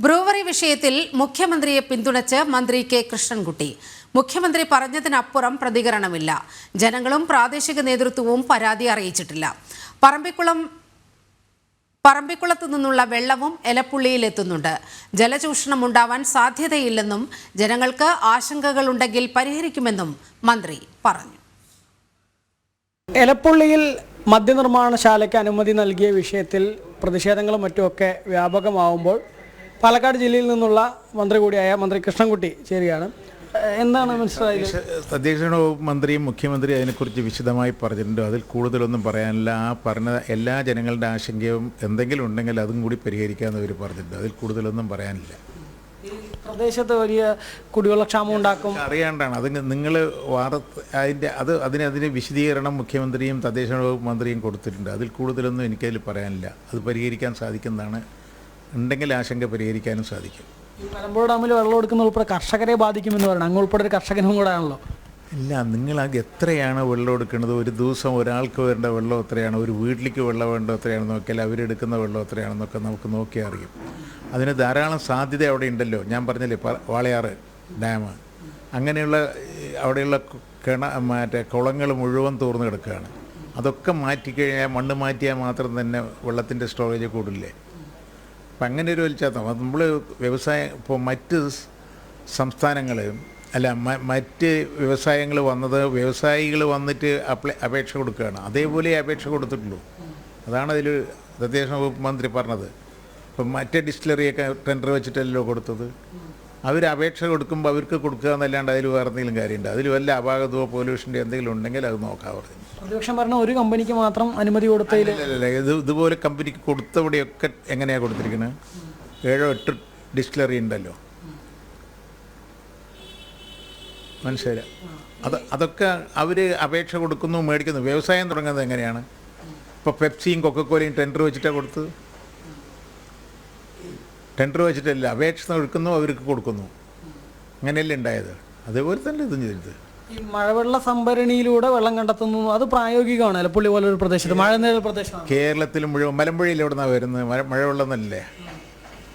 Brewery വിഷയത്തിൽ മുഖ്യമന്ത്രിയെ പിന്തുണച്ച് മന്ത്രി കെ കൃഷ്ണൻകുട്ടി. മുഖ്യമന്ത്രി പറഞ്ഞതിനപ്പുറം പ്രതികരണമില്ല. ജനങ്ങളും പ്രാദേശിക നേതൃത്വവും പരാതി അറിയിച്ചിട്ടില്ല. പറമ്പിക്കുളത്തു നിന്നുള്ള വെള്ളവും എലപ്പുള്ളിയിലെത്തുന്നുണ്ട്. ജലചൂഷണം ഉണ്ടാവാൻ സാധ്യതയില്ലെന്നും ജനങ്ങൾക്ക് ആശങ്കകളുണ്ടെങ്കിൽ പരിഹരിക്കുമെന്നും മന്ത്രി പറഞ്ഞു. എലപ്പുള്ളിയിൽ മദ്യനിർമ്മാണശാലയ്ക്ക് അനുമതി നൽകിയ വിഷയത്തിൽ പ്രതിഷേധങ്ങളും മറ്റുമൊക്കെ വ്യാപകമാവുമ്പോൾ പാലക്കാട് ജില്ലയിൽ നിന്നുള്ള മന്ത്രി കൂടിയായ മന്ത്രി കൃഷ്ണൻകുട്ടി ചേരുകയാണ്. എന്താണ് മനസ്സിലായത്? തദ്ദേശ മന്ത്രിയും മുഖ്യമന്ത്രിയും അതിനെക്കുറിച്ച് വിശദമായി പറഞ്ഞിട്ടുണ്ട്. അതിൽ കൂടുതലൊന്നും പറയാനില്ല. ആ പറഞ്ഞ എല്ലാ ജനങ്ങളുടെ ആശങ്കയും എന്തെങ്കിലും ഉണ്ടെങ്കിൽ അതും കൂടി പരിഹരിക്കാമെന്ന് അവർ പറഞ്ഞിട്ടുണ്ട്. അതിൽ കൂടുതലൊന്നും പറയാനില്ല. പ്രദേശത്ത് വലിയ കുടിവെള്ളക്ഷാമം ഉണ്ടാക്കും അറിയാണ്ടാണ് അത് നിങ്ങൾ അതിന് വിശദീകരണം മുഖ്യമന്ത്രിയും തദ്ദേശ മന്ത്രിയും കൊടുത്തിട്ടുണ്ട്. അതിൽ കൂടുതലൊന്നും എനിക്കതിൽ പറയാനില്ല. അത് പരിഹരിക്കാൻ സാധിക്കുന്നതാണ്. ഉണ്ടെങ്കിൽ ആശങ്ക പരിഹരിക്കാനും സാധിക്കും. മലമ്പുഴ ഡാമിൽ വെള്ളം എടുക്കുന്ന ഉൾപ്പെടെ കർഷകരെ ബാധിക്കുമെന്ന് പറയണം. അങ്ങ് ഉൾപ്പെടെ ഒരു കർഷകനും കൂടെ ആണല്ലോ. ഇല്ല, നിങ്ങൾ എത്രയാണ് വെള്ളം എടുക്കുന്നത്? ഒരു ദിവസം ഒരാൾക്ക് വേണ്ട വെള്ളം എത്രയാണ്, ഒരു വീട്ടിലേക്ക് വെള്ളം വേണ്ട എത്രയാണെന്ന് നോക്കിയാൽ അവരെടുക്കുന്ന വെള്ളം എത്രയാണെന്നൊക്കെ നമുക്ക് നോക്കിയാൽ അറിയും. അതിന് ധാരാളം സാധ്യത അവിടെ ഉണ്ടല്ലോ. ഞാൻ പറഞ്ഞില്ലേ, വാളയാറ് ഡാം, അങ്ങനെയുള്ള അവിടെയുള്ള കുളങ്ങൾ മുഴുവൻ തോർന്ന് കിടക്കുകയാണ്. അതൊക്കെ മാറ്റിക്കഴിഞ്ഞാൽ, മണ്ണ് മാറ്റിയാൽ മാത്രം തന്നെ വെള്ളത്തിൻ്റെ സ്റ്റോറേജ് കൂടില്ലേ. അപ്പം അങ്ങനെ ഒരു വലിച്ചാത്തം നമ്മൾ വ്യവസായം ഇപ്പോൾ മറ്റ് സംസ്ഥാനങ്ങൾ മറ്റ് വ്യവസായങ്ങൾ വന്നത് വ്യവസായികൾ വന്നിട്ട് അപേക്ഷ കൊടുക്കുകയാണ്. അതേപോലെ അപേക്ഷ കൊടുത്തിട്ടുള്ളൂ. അതാണ് അതിൽ തദ്ദേശ വകുപ്പ് മന്ത്രി പറഞ്ഞത്. ഇപ്പം മറ്റേ ഡിസ്റ്റിലറിയൊക്കെ ടെൻഡർ വെച്ചിട്ടല്ലോ കൊടുത്തത്. അവർ അപേക്ഷ കൊടുക്കുമ്പോൾ അവർക്ക് കൊടുക്കുക എന്നല്ലാണ്ട് അതിൽ വേറെ എന്തെങ്കിലും കാര്യമുണ്ട്? അതിൽ വല്ല അപാകതയോ പൊല്യൂഷൻ്റെ എന്തെങ്കിലും ഉണ്ടെങ്കിൽ അത് നോക്കാൻ പറഞ്ഞു. പ്രതിപക്ഷം പറഞ്ഞ ഒരു കമ്പനിക്ക് മാത്രം അനുമതി കൊടുത്തതിൽ ഇതുപോലെ കമ്പനിക്ക് കൊടുത്തവിടെയൊക്കെ എങ്ങനെയാണ് കൊടുത്തിരിക്കുന്നത്? 7-8 ഡിസ്റ്റിലറി ഉണ്ടല്ലോ. മനസ്സിലായില്ല. അതൊക്കെ അവർ അപേക്ഷ കൊടുക്കുന്നു, മേടിക്കുന്നു. വ്യവസായം തുടങ്ങുന്നത് എങ്ങനെയാണ്? ഇപ്പോൾ പെപ്സിയും കൊക്കക്കോലയും ടെൻഡർ വെച്ചിട്ടാണ് കൊടുത്തത്. ടെൻഡർ വെച്ചിട്ടല്ല, അപേക്ഷ എടുക്കുന്നു, അവർക്ക് കൊടുക്കുന്നു. അങ്ങനെയല്ലേ ഉണ്ടായത്? അതേപോലെ തന്നെ ഇതും ചെയ്തത്. ഈ മഴവെള്ള സംഭരണിയിലൂടെ വെള്ളം കണ്ടെത്തുന്നു, അത് പ്രായോഗികമാണ്. എലപ്പുള്ളി പോലൊരു പ്രദേശത്ത്, മഴനിഴൽ പ്രദേശം. കേരളത്തിൽ മുഴുവൻ മലമ്പുഴയിൽ എവിടുന്നാണ് വരുന്നത്? മഴവെള്ളം എന്നല്ലേ.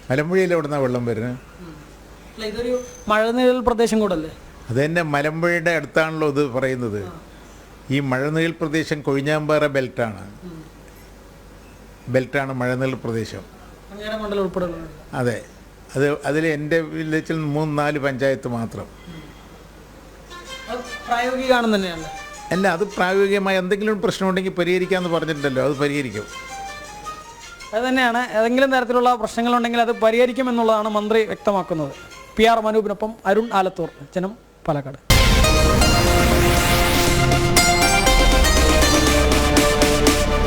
മലമ്പുഴയിൽ എവിടുന്നാണ് വെള്ളം വരുന്നത്? ഇതൊരു മഴനിഴൽ പ്രദേശം കൂടല്ലേ? അത് തന്നെ, മലമ്പുഴയുടെ അടുത്താണല്ലോ ഇത് പറയുന്നത്. ഈ മഴനിഴൽ പ്രദേശം കൊഴിഞ്ഞാമ്പാറ ബെൽറ്റാണ് മഴനിഴൽ പ്രദേശം. അതെ, അതിൽ എൻ്റെ വില്ലേജിൽ 3-4 പഞ്ചായത്ത് മാത്രം. പ്രായോഗികമാണെന്ന് തന്നെയല്ല. അല്ല, അത് പ്രായോഗികമായ എന്തെങ്കിലും പ്രശ്നമുണ്ടെങ്കിൽ പരിഹരിക്കാമെന്ന് പറഞ്ഞിട്ടുണ്ടല്ലോ. അത് പരിഹരിക്കും. അത് തന്നെയാണ്. ഏതെങ്കിലും തരത്തിലുള്ള പ്രശ്നങ്ങളുണ്ടെങ്കിൽ അത് പരിഹരിക്കുമെന്നുള്ളതാണ് മന്ത്രി വ്യക്തമാക്കുന്നത്. PR മനൂപിനൊപ്പം അരുൺ ആലത്തൂർ, ജനം, പാലക്കാട്.